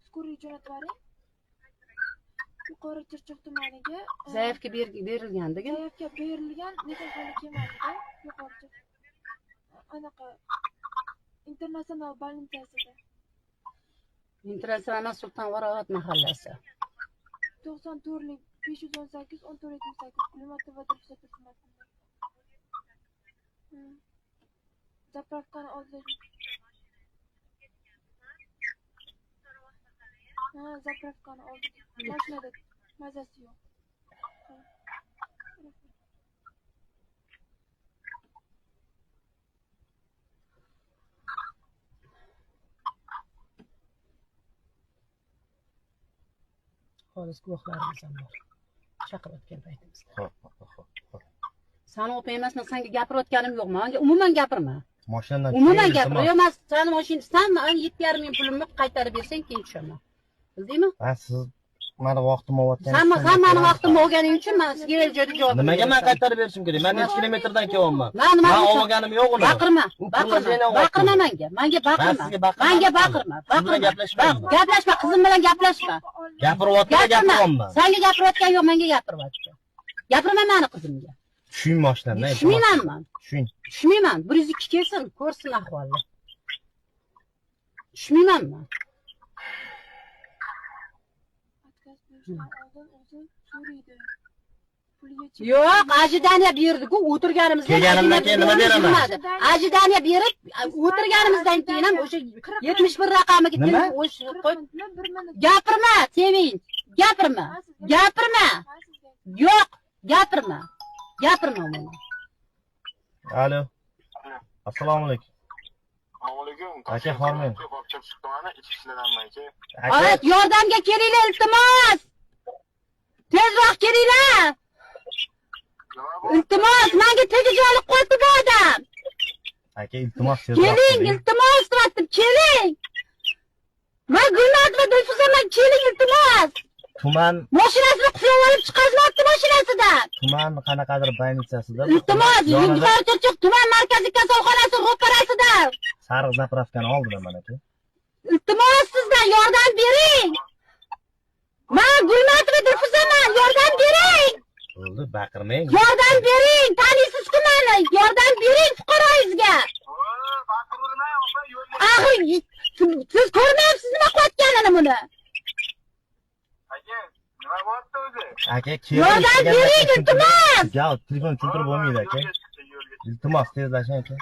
skoriy jo'natib yuboring. Yuqori Chirchiq tumaniga zaявka berilgandagi. Zaявka berilgan, lekin hali kelmadi-da. Yuqori anaqa internasional больницасida. Internasional Sultonvaroat mahallasi. 94lik 518 1478 klimatda xizmat. Zapravkani oldida. Zapravkani oldida. Mashinada mazasi yo'q. Xolis guvohlarimiz ham bor. Chaqirayotgan paytimizda. Sani o'pi emasman, senga gapirayotganim yo'qmi? Menga umuman gapirma. Mashinadan umuman gapirma. Yo'q, men seni mashinangdan 7,5 ming pulimni qaytarib bersang, keyin tushaman. Bildingmi? Siz meni vaqtim o'tgan. Sen meni vaqtim bo'lganing uchun men sizga joyda javob beraman. Nimaga men qaytarib berishim kerak? Men 1 kilometrdan kelyapman. Men olganim yo'q uni. Baqirma menga. Menga baqirma. Gaplashma, qizim bilan gaplashma. Gapiryapman. Senga gapirayotgan yo'q, menga gapiryapti. Gapirma meni qizimga. Tushun mashinadan. Tushmayman. Tushmayman. 102 kelsin, ko'rsin ahvolni. Tushmayman men. Yo'q, ajidaniya berdi-ku, o'tirganimizda. Kelganimdan keyin nima beraman? Ajidaniya berib, o'tirganimizdan keyin ham o'sha 71 raqamiga kelib qo'yib. Gapirma, Sevinch. Gapirma. Yo'q, gapirma. Meni. Alo. Assalomu alaykum. Alaykum. Aka, hormang. Aka, yordamga kelinglar, iltimos. Tezroq kelinglar. Iltimos, menga tegish olib qo'ydi bu odam. Aka, iltimos. Keling, iltimos deyaptim, keling. Men Gulnaz va Dilfuzaman, keling, iltimos. Tuman mashinasini qulab olib chiqazmoqchi mashinasidan. Tuman qanaqadir больницасida. Iltimos, Yuqori Chirchiq tuman markaziy kasalxonasi ro'parasida. Sariq zapravkani oldilar mana aka. Iltimos, sizdan yordam bering. Men Gulnaz va Dilfuzaman, yordam bering. Bo'ldi, baqirmang. Yordam bering, taniysiz-ku meni. Yordam bering fuqaroyingizga. Axir siz ko'rmayapsiz nima qilayotganini buni. Aka, yordam bering, iltimos. Telefon tushuntirib bo'lmaydi aka. Iltimos, tezlashing aka.